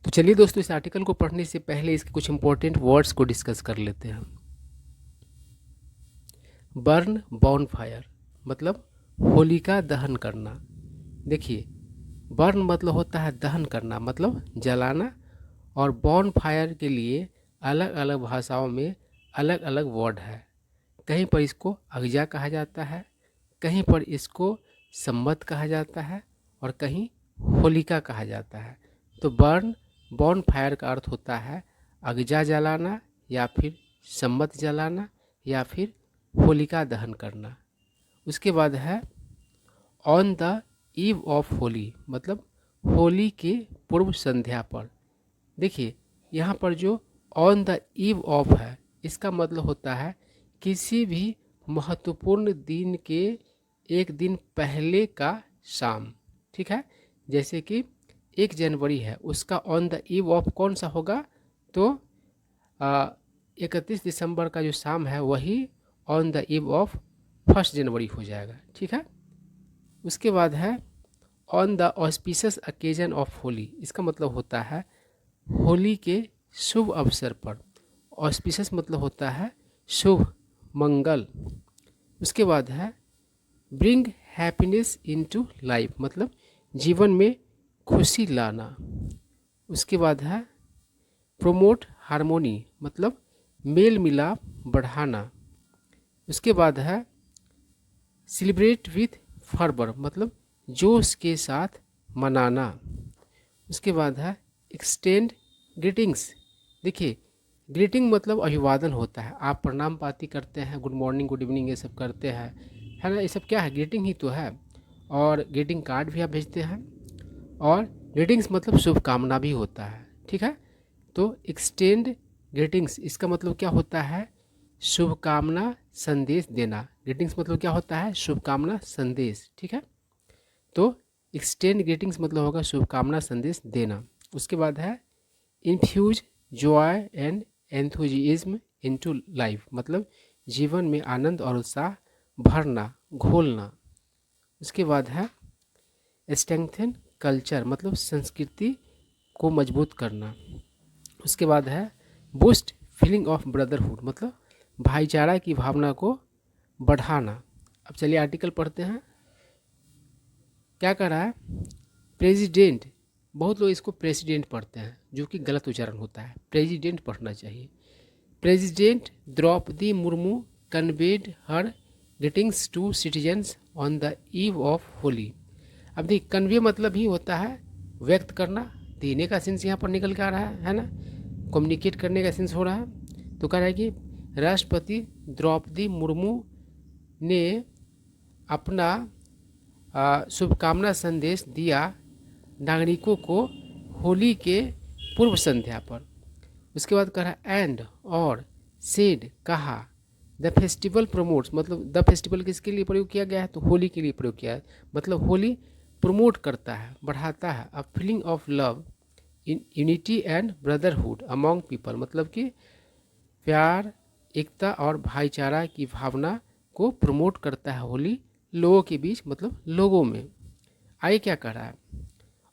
तो चलिए दोस्तों, इस आर्टिकल को पढ़ने से पहले इसके कुछ इंपॉर्टेंट वर्ड्स को डिस्कस कर लेते हैं। बर्न बॉन फायर मतलब होलिका दहन करना। देखिए, बर्न मतलब होता है दहन करना, मतलब जलाना। और बॉन फायर के लिए अलग अलग भाषाओं में अलग अलग वर्ड है। कहीं पर इसको अगजा कहा जाता है, कहीं पर इसको सम्मत कहा जाता है, और कहीं होलिका कहा जाता है। तो बर्न बॉन फायर का अर्थ होता है अगजा जलाना, या फिर सम्मत जलाना, या फिर होलिका दहन करना। उसके बाद है on the eve of Holi, मतलब होली के पूर्व संध्या पर। देखिए, यहाँ पर जो ऑन द ईव ऑफ है, इसका मतलब होता है किसी भी महत्वपूर्ण दिन के एक दिन पहले का शाम। ठीक है, जैसे कि 1 जनवरी है, उसका ऑन द ईव ऑफ कौन सा होगा? तो 31 दिसंबर का जो शाम है वही ऑन द ईव ऑफ 1 जनवरी हो जाएगा। ठीक है, उसके बाद है on the auspicious occasion of Holi. इसका मतलब होता है होली के शुभ अवसर पर। ऑस्पिशियस मतलब होता है शुभ, मंगल। उसके बाद है ब्रिंग हैप्पीनेस इनटू लाइफ, मतलब जीवन में खुशी लाना। उसके बाद है प्रोमोट हारमोनी, मतलब मेल मिलाप बढ़ाना। उसके बाद है सेलिब्रेट विथ फर्वर, मतलब जोश के साथ मनाना। उसके बाद है एक्सटेंड ग्रीटिंग्स। देखिए, ग्रीटिंग मतलब अभिवादन होता है। आप प्रणाम पाती करते हैं, गुड मॉर्निंग गुड इवनिंग ये सब करते हैं, है ना? ये सब क्या है? ग्रीटिंग ही तो है। और ग्रीटिंग कार्ड भी आप भेजते हैं। और ग्रीटिंग्स मतलब शुभकामना भी होता है। ठीक है, तो एक्सटेंड ग्रीटिंग्स इसका मतलब क्या होता है? शुभकामना संदेश देना। ग्रीटिंग्स मतलब क्या होता है? शुभकामना संदेश। ठीक है, तो एक्सटेंड ग्रीटिंग्स मतलब होगा शुभकामना संदेश देना। उसके बाद है infuse joy and enthusiasm into life, मतलब जीवन में आनंद और उत्साह भरना, घोलना। उसके बाद है स्ट्रेंथन कल्चर, मतलब संस्कृति को मजबूत करना। उसके बाद है बूस्ट फीलिंग ऑफ ब्रदरहुड, मतलब भाईचारा की भावना को बढ़ाना। अब चलिए आर्टिकल पढ़ते हैं। क्या कह रहा है? प्रेसिडेंट, बहुत लोग इसको प्रेसिडेंट पढ़ते हैं, जो कि गलत उच्चारण होता है। प्रेसिडेंट पढ़ना चाहिए। President Droupadi Murmu conveyed her greetings to citizens on the eve of Holi. अब देखिए, कन्वे मतलब ही होता है व्यक्त करना, देने का सेंस यहाँ पर निकल के आ रहा है ना? कम्युनिकेट करने का सेंस हो रहा है। तो कह रहा है कि राष्ट्रपति द्रौपदी मुर्मू ने अपना शुभकामना संदेश दिया नागरिकों को होली के पूर्व संध्या पर। उसके बाद कह रहा है एंड और सेड कहा द फेस्टिवल प्रमोट्स, मतलब द फेस्टिवल किसके लिए प्रयोग किया गया है? तो होली के लिए प्रयोग किया है। मतलब होली प्रमोट करता है, बढ़ाता है a feeling of love in unity and brotherhood among people, मतलब कि प्यार, एकता और भाईचारा की भावना को प्रमोट करता है होली लोगों के बीच, मतलब लोगों में। आगे क्या कह रहा है?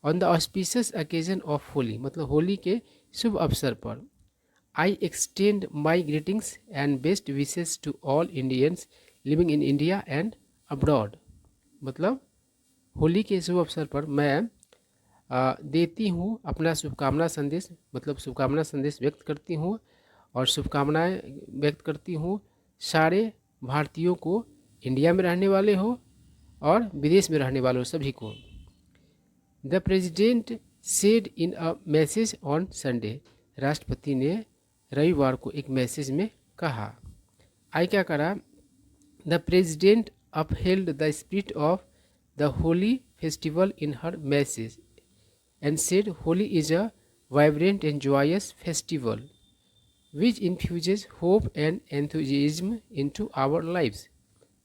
On the auspicious occasion of Holi, मतलब होली के शुभ अवसर पर I extend my greetings and best wishes to all Indians living in India and abroad. मतलब होली के शुभ अवसर पर मैं देती हूँ अपना शुभकामना संदेश, मतलब शुभकामना संदेश व्यक्त करती हूँ और शुभकामनाएं व्यक्त करती हूँ सारे भारतीयों को, इंडिया में रहने वाले हो और विदेश में रहने वालों सभी को। The president said in a message on Sunday, राष्ट्रपति ने रविवार को एक मैसेज में कहा। आई क्या करा? The president upheld the spirit of the Holi festival in her message and said Holi is a vibrant and joyous festival which infuses hope and enthusiasm into our lives।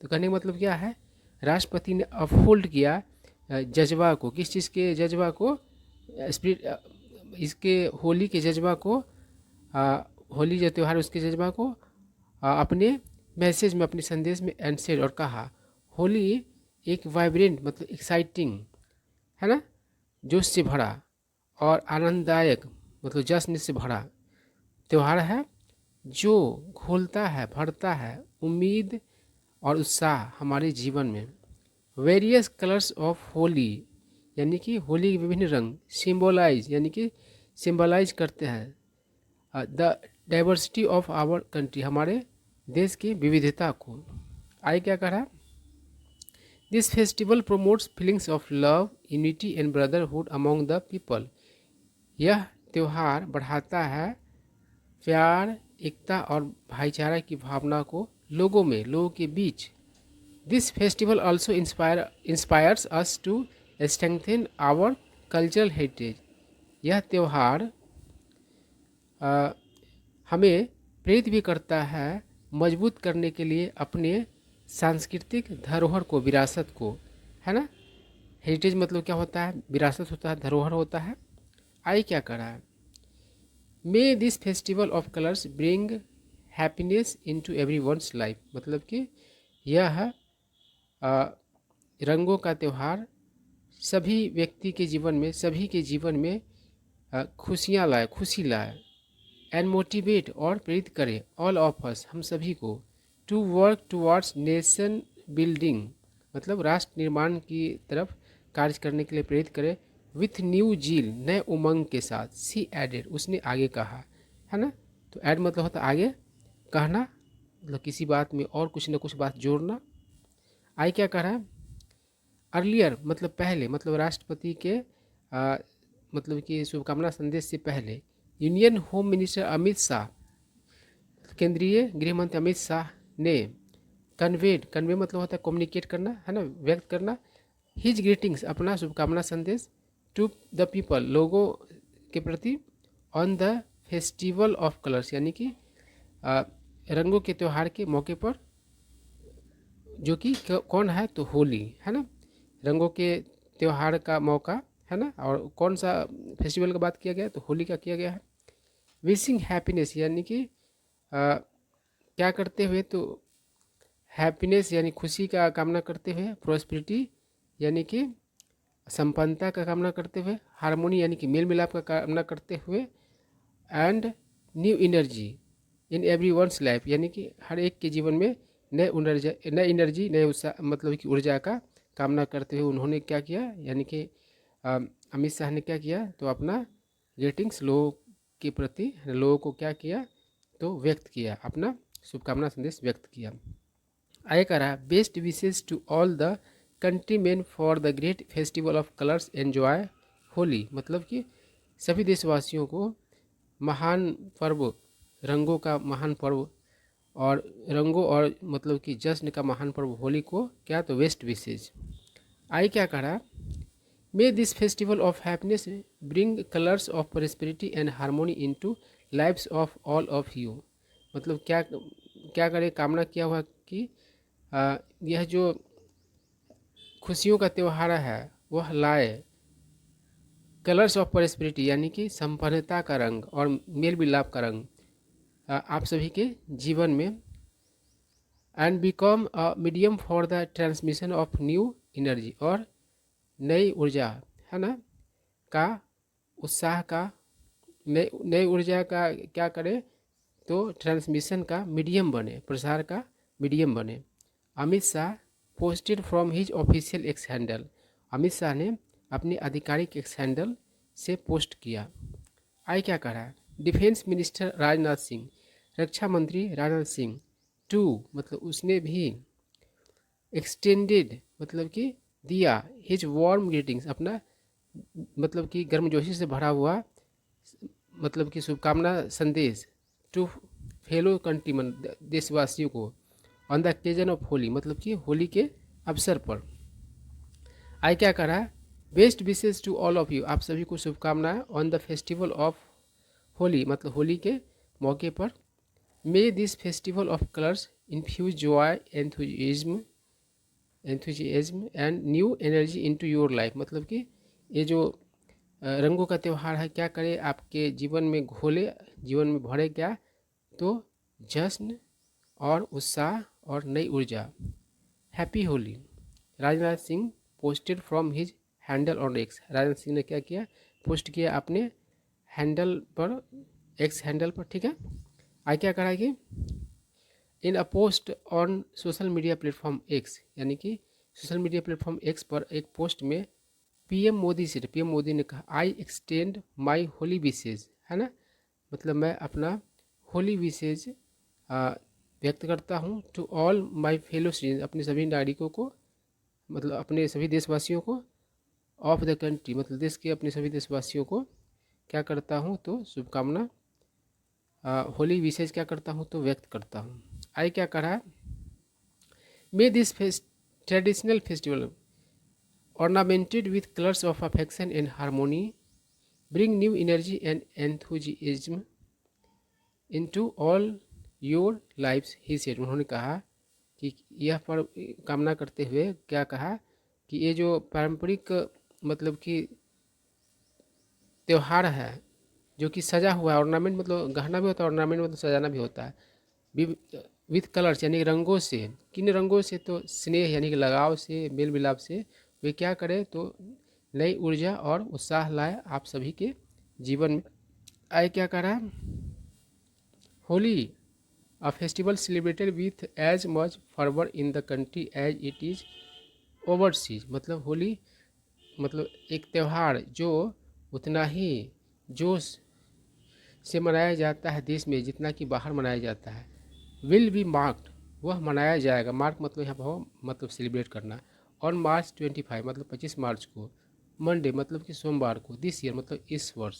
तो कहने का मतलब क्या है? राष्ट्रपति ने अपहोल्ड किया जज्बा को, किस चीज़ के जज्बा को? स्पिरिट, इसके होली के जज्बा को, होली जो त्यौहार उसके जज्बा को अपने मैसेज में, अपने संदेश में एंड सेड और कहा होली एक वाइब्रेंट, मतलब एक्साइटिंग है ना, जोश से भरा और आनंददायक मतलब जश्न से भरा त्यौहार है जो घोलता है भरता है उम्मीद और उत्साह हमारे जीवन में। वेरियस कलर्स ऑफ होली यानी कि होली के विभिन्न रंग सिम्बोलाइज यानी कि सिम्बलाइज करते हैं the diversity of our country हमारे देश की विविधता को। आगे क्या कह रहा है, this festival promotes feelings of love unity and brotherhood among the people. यह त्यौहार बढ़ाता है प्यार एकता और भाईचारा की भावना को लोगों के बीच। This festival also inspires us to strengthen our cultural heritage. यह त्यौहार हमें प्रेरित भी करता है मजबूत करने के लिए अपने सांस्कृतिक धरोहर को विरासत को, है ना। हेरिटेज मतलब क्या होता है, विरासत होता है धरोहर होता है। आई क्या कर रहा है, may this festival of colours bring happiness into everyone's life मतलब कि यह रंगों का त्यौहार सभी व्यक्ति के जीवन में सभी के जीवन में खुशियाँ लाए खुशी लाए एंड मोटिवेट और प्रेरित करे ऑल ऑफ अस हम सभी को to work towards nation building मतलब राष्ट्र निर्माण की तरफ कार्य करने के लिए प्रेरित करे विथ न्यू जील नए उमंग के साथ। सी एडेड उसने आगे कहा, है ना। तो ऐड मतलब होता आगे कहना मतलब किसी बात में और कुछ न कुछ बात जोड़ना। आई क्या कह रहा है, अर्लियर मतलब पहले मतलब राष्ट्रपति के मतलब कि शुभकामना संदेश से पहले union home minister Amit Shah केंद्रीय गृह मंत्री अमित शाह ने कन्वे मतलब होता है कम्युनिकेट करना, है ना, व्यक्त करना। हिज ग्रीटिंग्स अपना शुभकामना संदेश टू द पीपल लोगों के प्रति on the festival of colours यानी कि रंगों के त्यौहार के मौके पर, जो कि कौन है तो होली, है ना। रंगों के त्यौहार का मौका, है ना। और कौन सा फेस्टिवल का बात किया गया तो होली का किया गया है। विशिंग हैप्पीनेस यानी कि क्या करते हुए तो हैप्पीनेस यानी खुशी का कामना करते हुए, प्रोस्पेरिटी यानी कि संपन्नता का कामना करते हुए, हारमोनी यानी कि मेल मिलाप का कामना करते हुए and new energy in every one's life यानी कि हर एक के जीवन में नए एनर्जी नए उत्साह मतलब कि ऊर्जा का कामना करते हुए उन्होंने क्या किया यानी कि अमित शाह ने क्या किया तो अपना ग्रीटिंग्स लोगों के प्रति लोगों को क्या किया तो व्यक्त किया, अपना शुभकामना संदेश व्यक्त किया। आगे कह रहा है best wishes to all the countrymen for the great festival of colours enjoy Holi मतलब कि सभी देशवासियों को महान पर्व रंगों का महान पर्व और रंगों और मतलब कि जश्न का महान पर्व होली को क्या तो बेस्ट विशेष। आई क्या कह रहा, may this festival of happiness bring colours of prosperity and harmony into lives of all of you मतलब क्या क्या करे कामना किया हुआ कि यह जो खुशियों का त्यौहार है वह लाए कलर्स ऑफ प्रोस्पेरिटी यानी कि संपन्नता का रंग और मेल मिलाप का रंग आप सभी के जीवन में and become a medium for the transmission of new energy और नई ऊर्जा, है ना, का उत्साह का नई ऊर्जा का क्या करे तो ट्रांसमिशन का मीडियम बने, प्रसार का मीडियम बने। Amit Shah posted from his official x handle Amit Shah ने अपने आधिकारिक एक्स हैंडल से पोस्ट किया। आई क्या कह रहा है, डिफेंस मिनिस्टर राजनाथ सिंह रक्षा मंत्री राजनाथ सिंह टू मतलब उसने भी एक्सटेंडेड मतलब कि दिया हिज वार्म ग्रीटिंग्स अपना मतलब कि गर्मजोशी से भरा हुआ मतलब कि शुभकामना संदेश टू फेलो कंट्रीमैन देशवासियों को on the occasion of Holi मतलब कि होली के अवसर पर। आई क्या कह रहा है, best wishes to all of you आप सभी को शुभकामनाएं on the festival of Holi मतलब होली के मौके पर। May this festival of colours infuse joy enthusiasm and new energy into your life मतलब कि ये जो रंगों का त्यौहार है क्या करे आपके जीवन में घोले जीवन में भरे क्या तो जश्न और उत्साह और नई ऊर्जा। Happy Holi. Rajnath Singh posted from his handle on x Rajnath Singh ने क्या किया पोस्ट किया अपने हैंडल पर, एक्स हैंडल पर, ठीक है। आगे क्या करा कि in a post on social media platform X, यानी कि सोशल मीडिया प्लेटफॉर्म एक्स पर एक पोस्ट में पीएम मोदी ने कहा आई एक्सटेंड माई होली विशेज, है ना, मतलब मैं अपना होली विशेज व्यक्त करता हूँ to all my fellow citizen, अपने सभी नागरिकों को, मतलब अपने सभी देशवासियों को, ऑफ द कंट्री, मतलब देश के अपने सभी देशवासियों को क्या करता हूँ तो शुभकामना, होली विशेष क्या करता हूँ तो व्यक्त करता हूँ। आई क्या करा, may this traditional festival ornamented with colors of affection and harmony bring new energy and enthusiasm into all your lives, he said। उन्होंने कहा कि यह पर कामना करते हुए क्या कहा कि ये जो पारंपरिक मतलब कि त्यौहार है जो कि सजा हुआ है, ऑर्नामेंट मतलब गहना भी होता है, ऑर्नामेंट मतलब सजाना भी होता है, विथ कलर्स यानी रंगों से, किन रंगों से तो स्नेह यानी कि लगाव से, मेल मिलाप से वे क्या करें तो नई ऊर्जा और उत्साह लाए आप सभी के जीवन में। आए क्या करा, Holi a festival celebrated with as much fervour in the country as it is overseas, मतलब होली मतलब एक त्यौहार जो उतना ही जोश से मनाया जाता है देश में जितना कि बाहर मनाया जाता है। विल बी मार्क्ड, वह मनाया जाएगा, मार्क मतलब यहाँ पर मतलब सेलिब्रेट करना, ऑन मार्च 25 मतलब 25 मार्च को, मंडे मतलब कि सोमवार को, दिस ईयर मतलब इस वर्ष।